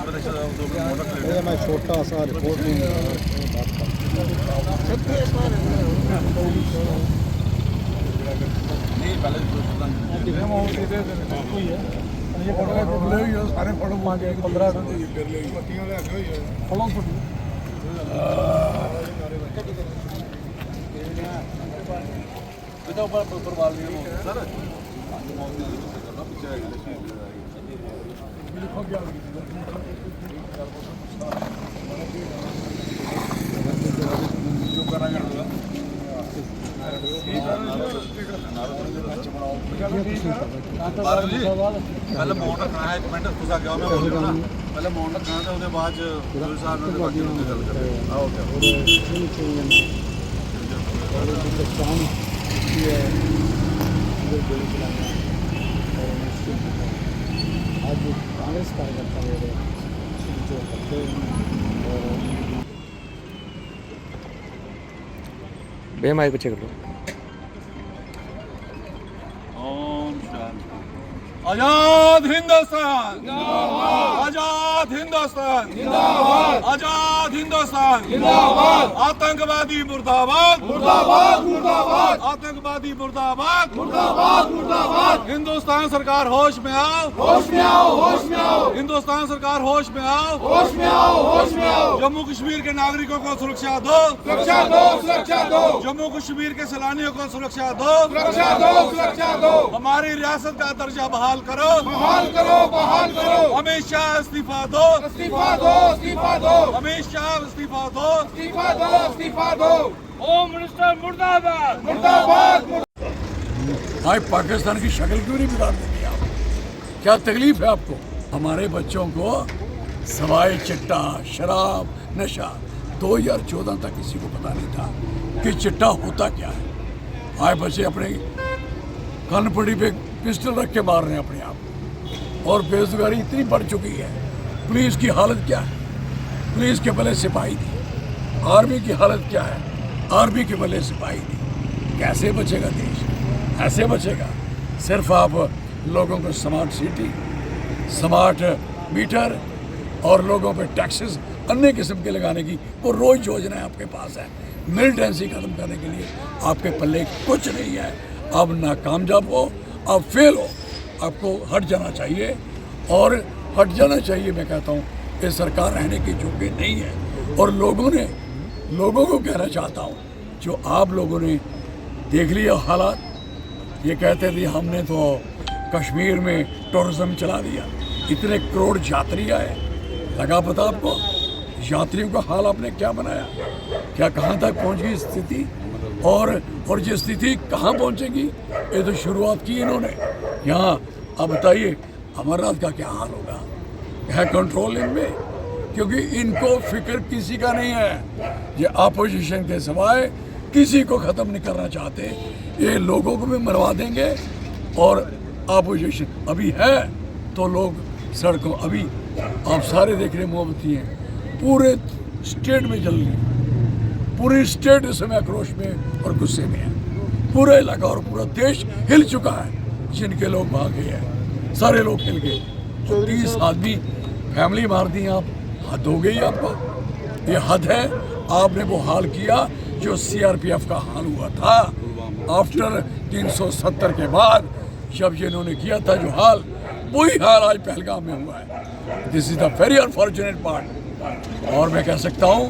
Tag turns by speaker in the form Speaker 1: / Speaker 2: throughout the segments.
Speaker 1: मैं छोटा सा रिपोर्ट नहीं
Speaker 2: सारे फोटो
Speaker 3: पहले मोहन रखना है, एक मिनट तुसा क्या मैं बोल ना पहले मोहन रखना है उसके बाद गुरु साहब ने बाकी लोग गल करें। आओ क्या
Speaker 1: आज कांग्रेस कार्यकर्ता मेरे जो करते हैं
Speaker 4: बेमाई पीछे कर लो।
Speaker 3: ओम शांति। आजाद हिंदुस्तान आजाद हिंदुस्तान आजाद हिंदुस्तान आतंकवादी मुर्दाबाद मुर्दाबाद मुर्दाबाद आतंकवादी मुर्दाबाद मुर्दाबाद मुर्दाबाद। हिंदुस्तान सरकार होश में आओ होश में आओ होश में आओ। हिंदुस्तान सरकार होश में आओ होश में आओ होश में आओ। जम्मू कश्मीर के नागरिकों को सुरक्षा दो सुरक्षा दो सुरक्षा दो। जम्मू कश्मीर के सैलानियों को सुरक्षा दो सुरक्षा दो सुरक्षा दो। हमारी रियासत का दर्जा बहाल करो बहाल करो बहाल करो। अमित शाह इस्तीफा दो इस्तीफा दो इस्तीफा दो। अमित शाह इस्तीफा दो इस्तीफा दो इस्तीफा दो। होम मिनिस्टर मुर्दाबाद मुर्दाबाद।
Speaker 2: भाई पाकिस्तान की शक्ल क्यों नहीं बिगाड़ देंगे आप? क्या तकलीफ है आपको? हमारे बच्चों को सवाए चिट्टा शराब नशा 2014 तक किसी को पता नहीं था कि चिट्टा होता क्या है। आज बच्चे अपने कनपड़ी पे पिस्टल रख के मार रहे हैं अपने आप। और बेरोजगारी इतनी बढ़ चुकी है। पुलिस की हालत क्या है? पुलिस के भले सिपाही थी। आर्मी की हालत क्या है? आर्मी के भले सिपाही थी। कैसे बचेगा देश? ऐसे बचेगा सिर्फ आप लोगों को स्मार्ट सिटी स्मार्ट मीटर और लोगों पे टैक्सेस अन्य किस्म के लगाने की वो रोज योजना आपके पास है। मिलिटेंसी खत्म करने के लिए आपके पल्ले कुछ नहीं है। अब नाकामयाब हो, अब फेल हो, आपको हट जाना चाहिए। और हट जाना चाहिए मैं कहता हूँ ये सरकार रहने की योग्य नहीं है। और लोगों को कहना चाहता हूँ जो आप लोगों ने देख लिया हालात। ये कहते थे हमने तो कश्मीर में टूरिज्म चला दिया, इतने करोड़ यात्री आए, लगा पता आपको यात्रियों का हाल आपने क्या बनाया? क्या कहाँ तक पहुँच गई स्थिति? और ये स्थिति कहाँ पहुँचेगी? ये तो शुरुआत की इन्होंने यहाँ। अब बताइए अमरनाथ का क्या हाल होगा? है कंट्रोल इनमें? क्योंकि इनको फिक्र किसी का नहीं है। ये अपोजिशन के सिवाय किसी को ख़त्म नहीं करना चाहते। ये लोगों को भी मरवा देंगे। और अपोजिशन अभी है तो लोग सड़कों अभी आप सारे देख रहे मोमबत्ती हैं पूरे स्टेट में जल रही। पूरी स्टेट इस समय आक्रोश में और गुस्से में है। पूरा इलाका और पूरा देश हिल चुका है। जिनके लोग भाग गए हैं सारे लोग हिल गए। 30 आदमी फैमिली मार दी आप। हद हो गई आपको। ये हद है। आपने वो हाल किया जो CRPF का हाल हुआ था आफ्टर 370 के बाद। जब इन्होंने किया था जो हाल, वही हाल आज पहलगाम में हुआ है। This is the very unfortunate part. और मैं कह सकता हूँ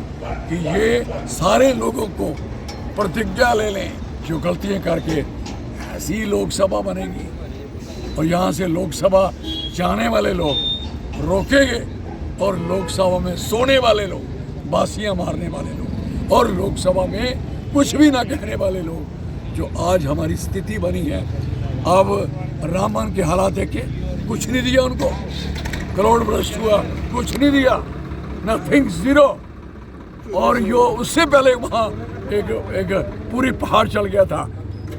Speaker 2: कि ये सारे लोगों को प्रतिज्ञा ले लें जो गलतियाँ करके ऐसी लोकसभा बनेगी। और यहाँ से लोकसभा जाने वाले लोग रोकेंगे और लोकसभा में सोने वाले लोग, बासियाँ मारने वाले लोग और लोकसभा में कुछ भी ना कहने वाले लोग जो आज हमारी स्थिति बनी है। अब रामन के हालात देखे कुछ नहीं दिया उनको। करोड़ भ्रष्ट हुआ, कुछ नहीं दिया, नथिंग जीरो। और यो उससे पहले वहाँ एक पूरी पहाड़ चल गया था,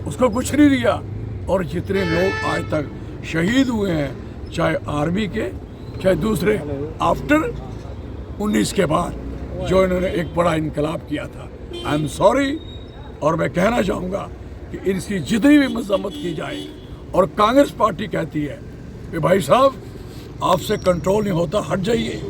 Speaker 2: उसको कुछ नहीं दिया। और जितने लोग आज तक शहीद हुए हैं, चाहे आर्मी के चाहे दूसरे, आफ्टर 19 के बाद जो इन्होंने एक बड़ा इनकलाब किया था। I am sorry. और मैं कहना चाहूँगा कि इनकी जितनी भी मजम्मत की जाए और कांग्रेस पार्टी कहती है कि भाई साहब आपसे कंट्रोल नहीं होता, हट जाइए,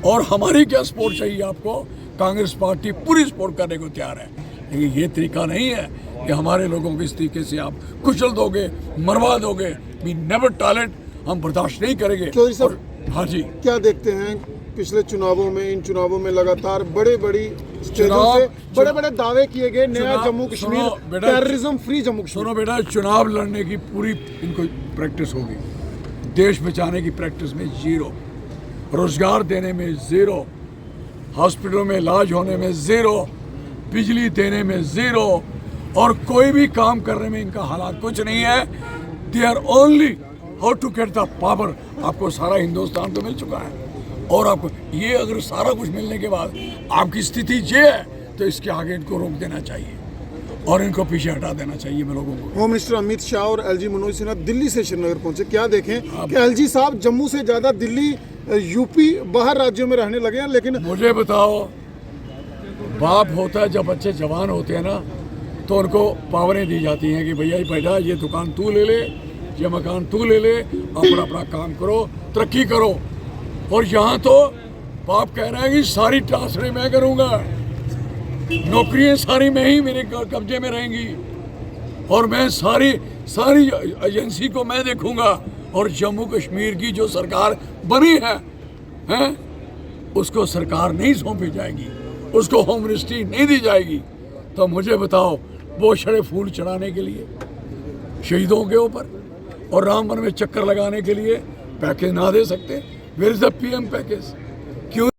Speaker 2: और हमारी क्या सपोर्ट चाहिए आपको? कांग्रेस पार्टी पूरी सपोर्ट करने को तैयार है, लेकिन ये तरीका नहीं है कि हमारे लोगों को इस तरीके से आप कुचल दोगे, मरवा दोगे। वी नेवर टॉलरेट, हम बर्दाश्त नहीं करेंगे।
Speaker 1: चौधरी साहब,
Speaker 2: और हाँ जी,
Speaker 1: क्या देखते हैं पिछले चुनावों में, इन चुनावों में लगातार बड़ी स्टेजों से बड़े दावे किए गए, नया जम्मू कश्मीर, टेररिज्म फ्री जम्मू कश्मीर।
Speaker 2: सुनो बेटा, चुनाव लड़ने की पूरी इनको प्रैक्टिस होगी, देश बचाने की प्रैक्टिस में जीरो, रोजगार देने में जीरो, हॉस्पिटलों में इलाज होने में जीरो, बिजली देने में जीरो, और कोई भी काम करने में इनका हालात कुछ नहीं है। They are only how to get the power. आपको सारा हिंदुस्तान तो मिल चुका है, और आपको ये अगर सारा कुछ मिलने के बाद आपकी स्थिति ये है, तो इसके आगे इनको रोक देना चाहिए और इनको पीछे हटा देना चाहिए मैं लोगों को।
Speaker 1: होम मिनिस्टर अमित शाह और एलजी मनोज सिन्हा दिल्ली से श्रीनगर पहुंचे, क्या देखें कि एलजी साहब जम्मू से ज्यादा दिल्ली, यूपी, बाहर राज्यों में रहने लगे हैं। लेकिन
Speaker 2: मुझे बताओ, बाप होता है जब बच्चे जवान होते हैं ना, तो उनको पावरें दी जाती हैं कि भैया बेटा ये दुकान तू ले ले, ये मकान तू ले ले, अपना अपना काम करो, तरक्की करो। और यहाँ तो बाप कह रहे हैं कि सारी ट्रांसफरें मैं करूँगा, नौकरियाँ सारी मैं ही, मेरे कब्जे में रहेंगी, और मैं सारी एजेंसी को मैं देखूँगा। और जम्मू कश्मीर की जो सरकार बनी है उसको सरकार नहीं सौंपी जाएगी, उसको होम मिनिस्ट्री नहीं दी जाएगी। तो मुझे बताओ, वो शड़े फूल चढ़ाने के लिए शहीदों के ऊपर और राम वन में चक्कर लगाने के लिए पैकेज ना दे सकते? Where is the PM package? क्यों?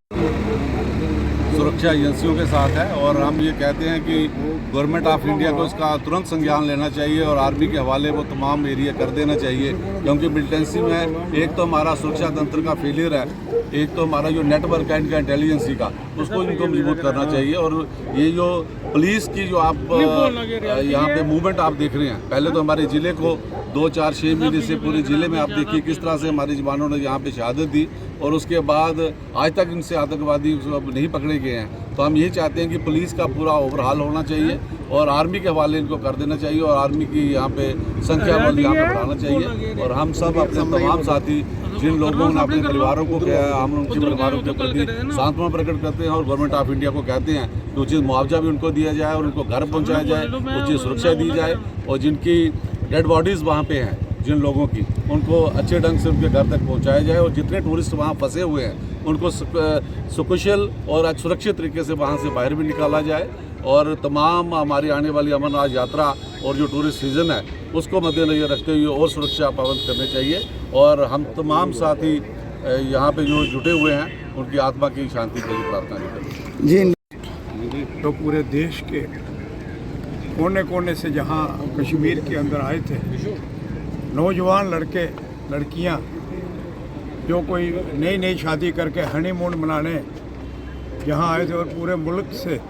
Speaker 3: सुरक्षा एजेंसियों के साथ है, और हम ये कहते हैं कि गवर्नमेंट ऑफ इंडिया को इसका तुरंत संज्ञान लेना चाहिए और आर्मी के हवाले वो तमाम एरिया कर देना चाहिए, क्योंकि मिलिटेंसी में एक तो हमारा सुरक्षा तंत्र का फेलियर है, एक तो हमारा जो नेटवर्क है इनका इंटेलिजेंसी का, उसको इनको मजबूत करना चाहिए। और ये जो पुलिस की जो आप यहाँ पे मूवमेंट आप देख रहे हैं, पहले तो हमारे ज़िले को 2-4-6 महीने से पूरे ज़िले में आप देखिए किस तरह से हमारे जवानों ने यहाँ पे शहादत दी, और उसके बाद आज तक इनसे आतंकवादी नहीं पकड़े गए हैं। तो हम यही चाहते हैं कि पुलिस का पूरा ओवरहाल होना चाहिए और आर्मी के हवाले इनको कर देना चाहिए, और आर्मी की यहाँ पे संख्या बल यहाँ पे बढ़ाना चाहिए। और हम सब अपने तमाम साथी जिन लोगों ने अपने परिवारों को किया है, हम उनके परिवारों के प्रति सांत्वना प्रकट करते हैं और गवर्नमेंट ऑफ इंडिया को कहते हैं कि उचित मुआवजा भी उनको दिया जाए और उनको घर पहुँचाया जाए, उचित सुरक्षा दी जाए, और जिनकी डेड बॉडीज़ वहाँ पे हैं जिन लोगों की, उनको अच्छे ढंग से उनके घर तक पहुँचाया जाए, और जितने टूरिस्ट वहाँ फंसे हुए हैं उनको सुकुशल और सुरक्षित तरीके से वहाँ से बाहर भी निकाला जाए, और तमाम हमारी आने वाली अमरनाथ यात्रा और जो टूरिस्ट सीज़न है उसको मद्देनजर रखते हुए और सुरक्षा पाबंद करने चाहिए। और हम तमाम साथी यहाँ पे जो जुटे हुए हैं उनकी आत्मा की शांति के लिए प्रार्थना करें
Speaker 1: जी।
Speaker 5: तो पूरे देश के कोने कोने से जहाँ कश्मीर के अंदर आए थे नौजवान लड़के लड़कियाँ, जो कोई नई शादी करके हनीमून मनाने यहाँ आए थे, और पूरे मुल्क से,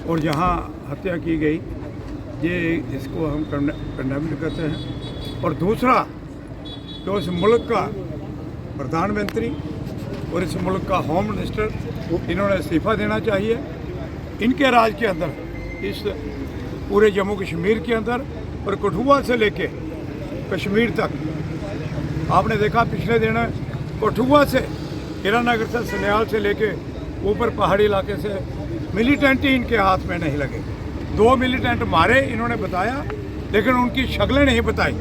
Speaker 5: और जहाँ हत्या की गई, ये इसको हम कंडेम करते हैं। और दूसरा, तो इस मुल्क का प्रधानमंत्री और इस मुल्क का होम मिनिस्टर, इन्होंने इस्तीफ़ा देना चाहिए। इनके राज के अंदर, इस पूरे जम्मू कश्मीर के अंदर और कठुआ से लेके कश्मीर तक, आपने देखा पिछले दिन कठुआ से, हीरानगर से, सन्याल से लेके ऊपर पहाड़ी इलाके से मिलिटेंट ही इनके हाथ में नहीं लगे। 2 मिलिटेंट मारे इन्होंने बताया, लेकिन उनकी शक्लें नहीं बताई।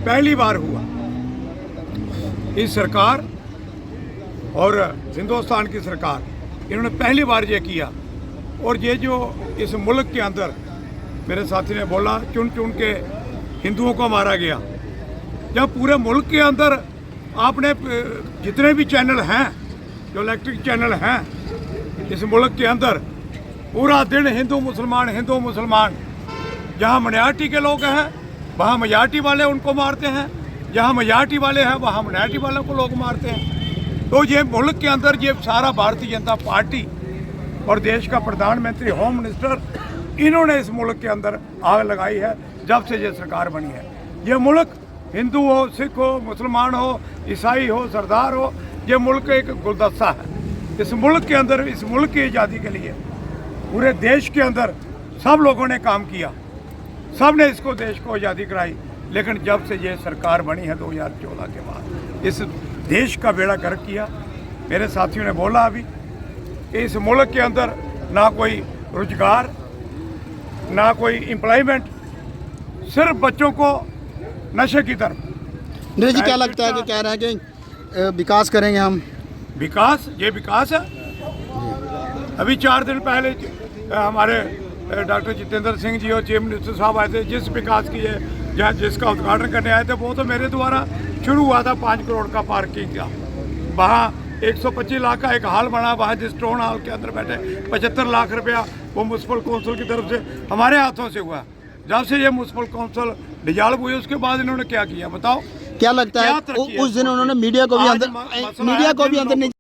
Speaker 5: पहली बार हुआ इस सरकार और हिंदुस्तान की सरकार, इन्होंने पहली बार ये किया। और ये जो इस मुल्क के अंदर, मेरे साथी ने बोला, चुन चुन के हिंदुओं को मारा गया, जब पूरे मुल्क के अंदर आपने जितने भी चैनल हैं, जो इलेक्ट्रिक चैनल हैं इस मुल्क के अंदर, पूरा दिन हिंदू मुसलमान, जहाँ मनियार्टी के लोग हैं वहाँ मजाटी वाले उनको मारते हैं, जहाँ मजाटी वाले हैं वहाँ मनियार्टी वालों को लोग मारते हैं। तो ये मुल्क के अंदर ये सारा भारतीय जनता पार्टी और देश का प्रधानमंत्री, होम मिनिस्टर, इन्होंने इस मुल्क के अंदर आग लगाई है जब से ये सरकार बनी है। ये मुल्क हिंदू हो, सिख हो, मुसलमान हो, ईसाई हो, सरदार हो, ये मुल्क एक गुलदस्ता है। इस मुल्क के अंदर, इस मुल्क की आज़ादी के लिए पूरे देश के अंदर सब लोगों ने काम किया, सब ने इसको, देश को आज़ादी कराई। लेकिन जब से ये सरकार बनी है 2014 के बाद, इस देश का बेड़ा गर्क किया, मेरे साथियों ने बोला अभी कि इस मुल्क के अंदर ना कोई रोजगार, ना कोई एम्प्लॉयमेंट, सिर्फ बच्चों को नशे की तरफ।
Speaker 6: नीरज जी, क्या लगता है कि कह रहे हैं कि विकास करेंगे हम?
Speaker 5: विकास, ये विकास है। अभी 4 दिन पहले हमारे डॉक्टर जितेंद्र सिंह जी और चीफ मिनिस्टर साहब आए थे, जिस विकास की है जहाँ जिसका उद्घाटन करने आए थे, वो तो मेरे द्वारा शुरू हुआ था 5 करोड़ का पार्किंग का। वहाँ 125 लाख का एक हॉल बना, वहाँ जिस टाउन हॉल के अंदर बैठे 75 लाख रुपया वो म्यूनसिपल काउंसिल की तरफ से हमारे हाथों से हुआ। जब से ये म्यूनसिपल काउंसिल डिजॉल्व हुई उसके बाद इन्होंने क्या किया बताओ?
Speaker 6: क्या लगता है उस दिन उन्होंने मीडिया को भी अंदर नहीं